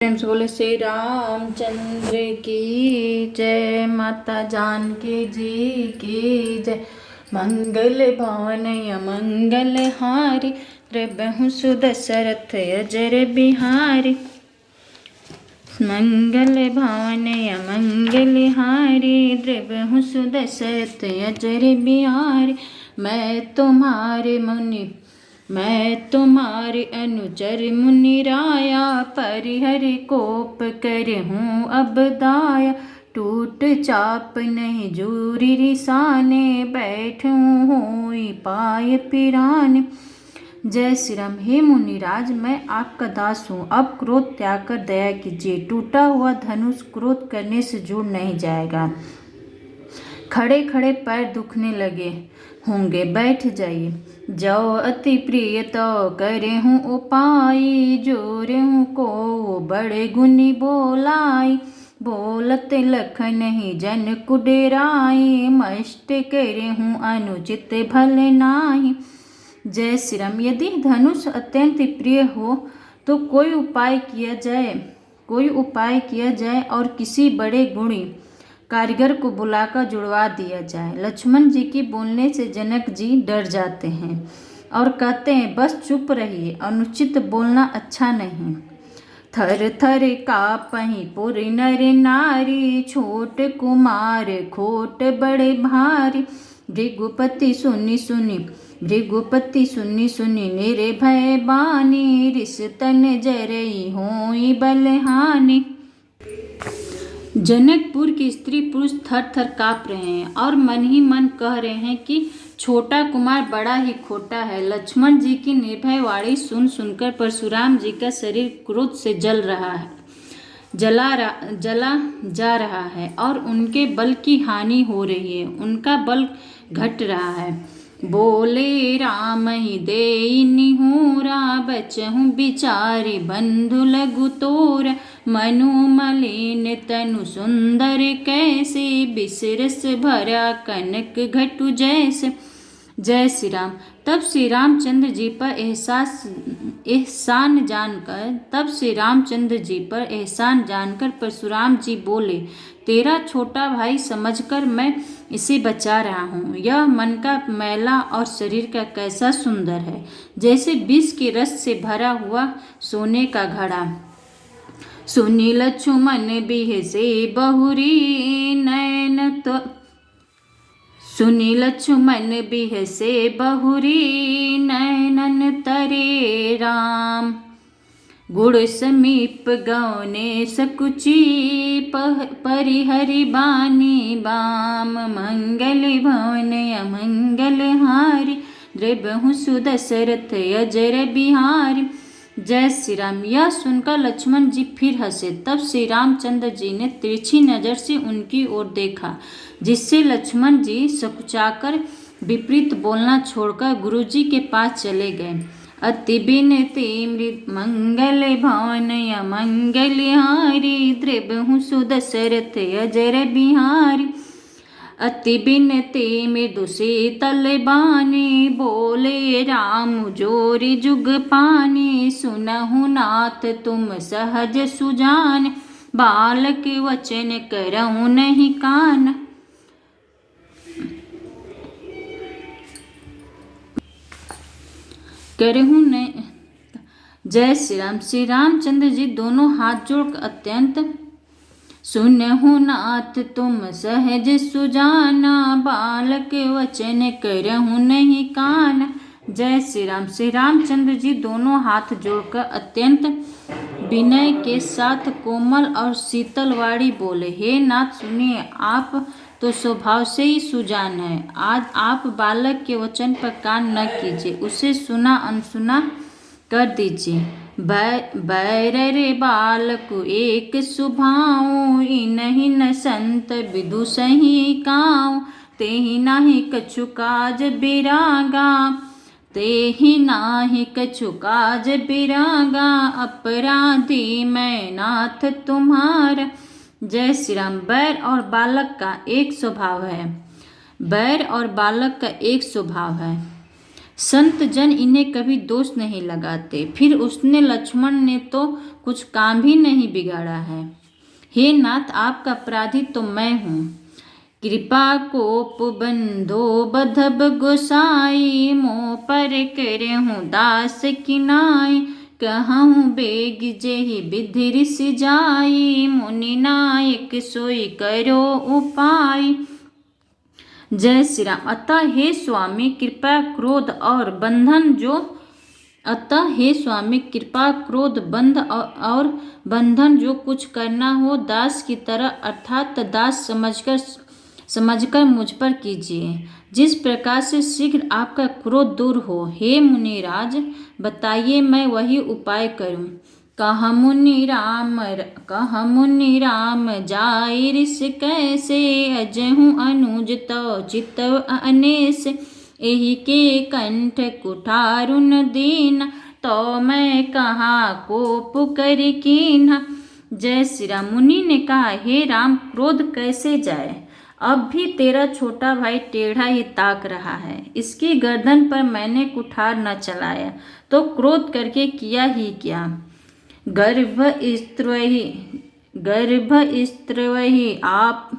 प्रेम से बोले श्री रामचंद्र की जय, माता जानकी जी की जय। मंगल भवन मंगल हारी, द्रबहु सुदशरथ अजर बिहारी। मंगल भवन मंगल हारी, द्रबहु सुदशरथ अजर बिहारी। मैं तुम्हारे अनुचर मुनि राया, परिहरि कोप करहूँ अब दाया। टूट चाप नहीं जूरी रिसाने, बैठूँ होई पाय पिराने। जय श्री राम। हे मुनिराज, मैं आपका दास हूँ, अब क्रोध त्याग कर दया कीजिए। टूटा हुआ धनुष क्रोध करने से जुड़ नहीं जाएगा। खड़े खड़े पैर दुखने लगे होंगे, बैठ जाइए। जो अति प्रिय तो करे हूँ उपाय, जोरे हूँ को बड़े गुनी बोलाई। बोलत लख नहीं जन कुडेराई, मष्ट करे हूँ अनुचित भल नाही। जय श्री राम। यदि धनुष अत्यंत प्रिय हो तो कोई उपाय किया जाए और किसी बड़े गुणी कारीगर को बुलाकर जुड़वा दिया जाए। लक्ष्मण जी की बोलने से जनक जी डर जाते हैं और कहते हैं, बस चुप रहिए, अनुचित बोलना अच्छा नहीं। थर थर कापहि पुर नर नारी, छोट कुमार खोट बड़े भारी। भृगुपति सुनी सुनी निर्भय बानी, रिस तन जरई होई बलहानि। जनकपुर की स्त्री पुरुष थर थर काँप रहे हैं और मन ही मन कह रहे हैं कि छोटा कुमार बड़ा ही खोटा है। लक्ष्मण जी की निर्भय वाणी सुन सुनकर परशुराम जी का शरीर क्रोध से जला जा रहा है और उनके बल की हानि हो रही है, उनका बल घट रहा है। बोले राम ही देई निहूरा, बचहु बिचारी बंधु लघु तोरा। मनु मलिन तनु सुंदर कैसे, बिसरस भरा कनक घटु जैसे। जय श्री राम। तब श्री रामचंद्र जी पर एहसान जानकर परशुराम जी बोले, तेरा छोटा भाई समझकर मैं इसे बचा रहा हूँ। यह मन का मैला और शरीर का कैसा सुंदर है, जैसे विष के रस से भरा हुआ सोने का घड़ा। सुनी लक्ष्मण बिहसे बहुरी, नैनन तरे राम। गुड़ समीप गौने सकुची, परिहरि बानी बाम। मंगल भवन अमंगल हारी, द्रबहु सुदशरथ अजर बिहारी। जय श्री राम। यह सुनकर लक्ष्मण जी फिर हंसे। तब श्री रामचंद्र जी ने तिरछी नजर से उनकी ओर देखा, जिससे लक्ष्मण जी सकुचाकर विपरीत बोलना छोड़कर गुरुजी के पास चले गए। अति बिनती मृत मंगल भवन मंगल हारी, द्रबहु सुदशरथ अजर बिहारी। अति बिनती मृदु शीतल बानी, बोले राम जोरी जुग पानी। सुनहु नाथ तुम सहज सुजान, बालक वचन करहु नहीं कान। जय श्री राम। श्री रामचंद्र जी दोनों हाथ जोड़कर अत्यंत सुनहु नाथ तुम सहज सुजाना, बालक वचन करहु नहीं कान। जय श्री राम। श्री रामचंद्र जी दोनों हाथ जोड़कर अत्यंत विनय के साथ कोमल और शीतल वाणी बोले, हे नाथ सुनिए, आप तो स्वभाव से ही सुजान है। आज आप बालक के वचन पर कान न कीजिए, उसे सुना अनसुना कर दीजिए। बैर रे बालक एक सुभाऊ, इनहि न संत विदु सही काऊ। तेहि नाही कछु काज बिरागा, अपराधी मैं नाथ तुम्हारा। जय श्री राम। बैर और बालक का एक स्वभाव है। संत जन इन्हें कभी दोष नहीं लगाते। फिर उसने लक्ष्मण ने तो कुछ काम भी नहीं बिगाड़ा है। हे नाथ, आपका अपराधी तो मैं हूँ। कृपा कोप बंधो बधब गोसाई, मोह पर करे हूँ दास किनाई। कहूँ बेग जेहि विधि रिस जाई, मुनि नायक सोई करो उपाय। जय श्री राम। अतः हे स्वामी कृपा क्रोध और बंधन जो अतः हे स्वामी कृपा क्रोध बंध और बंधन जो कुछ करना हो दास की तरह अर्थात दास समझकर मुझ पर कीजिए, जिस प्रकार से शीघ्र आपका क्रोध दूर हो। हे मुनिराज, बताइए मैं वही उपाय करूं। कह मुनि राम जाई रिस कैसे, अजहूँ अनुज तो चितव अनेस। एहि के कंठ कुठारुन दीन, तो मैं कहाँ कोप कर कीन्हा। जय श्री राम। मुनि ने कहा, हे राम, क्रोध कैसे जाए। अब भी तेरा छोटा भाई टेढ़ा ही ताक रहा है। इसकी गर्दन पर मैंने कुठार न चलाया तो क्रोध करके किया ही क्या। गर्भ स्त्रवहि आप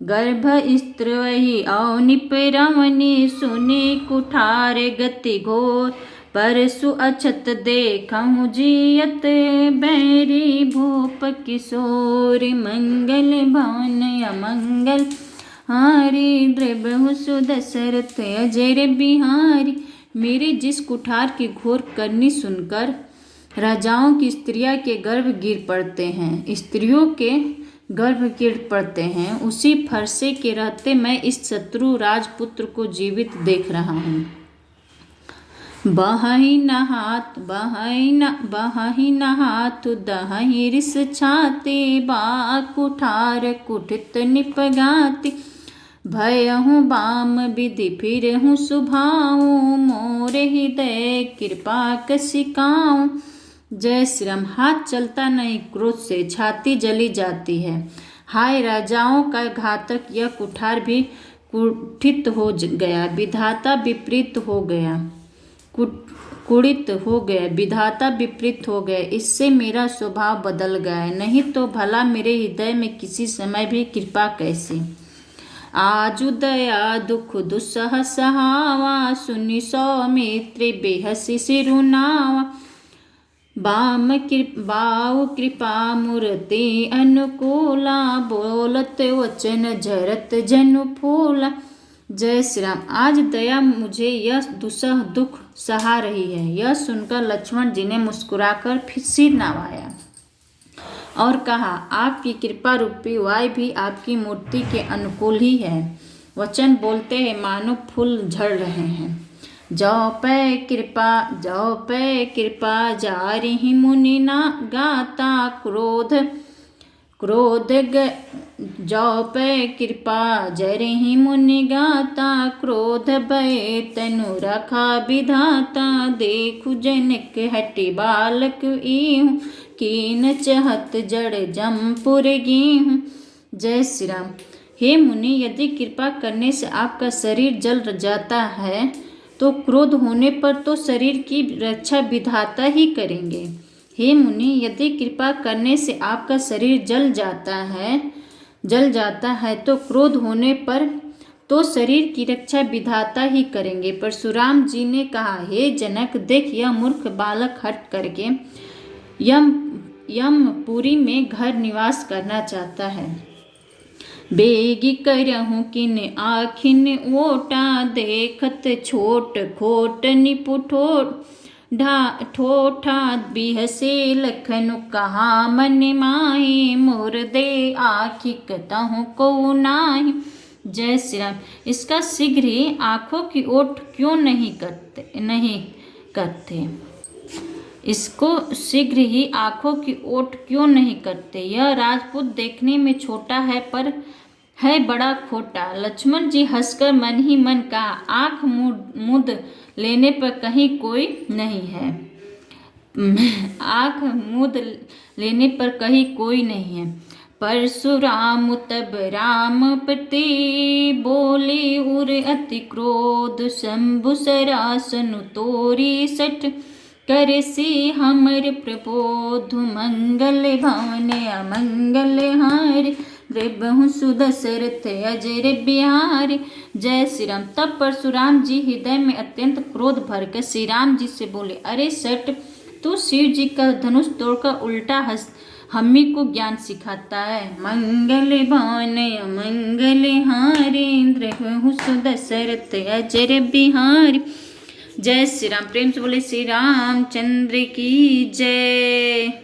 गर्भ स्त्रवहि औनिप रमनी, सुनी कुठार गति घोर। परसु अछत देखहु जियत, बैरी भूप किशोर। मंगल भवन अमंगल हारी, द्रबहु सुदशरथ अजर बिहारी। मेरे जिस कुठार की घोर करनी सुनकर राजाओं की स्त्रियां के गर्भ गिर पड़ते हैं, स्त्रियों के गर्भ गिर पड़ते हैं, उसी फरसे के रहते मैं इस शत्रु राजपुत्र को जीवित देख रहा हूँ। बहाई नहात दहाई रिस छाते, बा कुठार कुठित निपगाति। भयहूँ बाम विधि फिरहूँ सुभाऊँ, मोर हृदय कृपा कसिकाऊँ। जय श्री राम। हाथ चलता नहीं, क्रोध से छाती जली जाती है। हाय, राजाओं का घातक यह कुठार भी कुठित हो गया, विधाता विपरीत हो गया। कुड़ित हो गया, विधाता विपरीत हो गया। इससे मेरा स्वभाव बदल गया, नहीं तो भला मेरे हृदय में किसी समय भी कृपा कैसी। आजु दया दुख दुस्सह सहावा, सुनि सौमित्र बेहसी सिरुनावा। बाऊ कृपा मूर्ति अनुकूला, बोलत वचन झरत जनु फूला। जय श्री राम। आज दया मुझे यह दुस्सह दुख सहा रही है। यह सुनकर लक्ष्मण जी ने मुस्कुराकर फिर सिर नवाया और कहा, आपकी कृपा रूपी वायु भी आपकी मूर्ति के अनुकूल ही है। वचन बोलते हैं मानो फूल झड़ रहे हैं। जौ पै कृपा जारिहि मुनि ना गाता, जौ पै कृपा जरिहि मुनि गाता। क्रोध भय तनु रखा विधाता, देखु जनक हटि बालक इहूँ। कीन चहत जड़ जमपुर गीहूँ। जय श्री राम। हे मुनि, यदि कृपा करने से आपका शरीर जल जाता है तो क्रोध होने पर तो शरीर की रक्षा विधाता ही करेंगे। हे मुनि, यदि कृपा करने से आपका शरीर जल जाता है तो क्रोध होने पर तो शरीर की रक्षा विधाता ही करेंगे। परशुराम जी ने कहा, हे जनक, देख यह मूर्ख बालक हट करके यमपुरी में घर निवास करना चाहता है। बेगी करहूँ किन आखिन ओटा, देखत छोट खोट निपुठो ठोठा। बिहसे लखनु कहा मन माही, मोर दे आखि कतहु को नाही। जय श्री राम। इसका शीघ्र ही आँखों की ओट क्यों नहीं करते। इसको शीघ्र ही आँखों की ओट क्यों नहीं करते। यह राजपूत देखने में छोटा है पर है बड़ा खोटा। लक्ष्मण जी हंसकर मन ही मन कहा, आँख मूंद लेने पर कहीं कोई नहीं है। आँख मूंद लेने पर कहीं कोई नहीं है। परशुराम तब राम पति बोले उर अति क्रोध शंभु सरासनु तोरी सठ करसी हमर प्रबोध मंगल भवन अमंगल हार द्रिबहु सुदशरथ अजर बिहार। जय श्री राम। तब परशुराम जी हृदय में अत्यंत क्रोध भरकर श्री राम जी से बोले, अरे सठ, तू शिव जी का धनुष तोड़कर उल्टा हंस हम्मी को ज्ञान सिखाता है। मंगल भवन अमंगल हारे द्रिबहु सुदशरथ अजर बिहार। जय श्री राम। प्रेम से बोले श्री रामचंद्र की जय।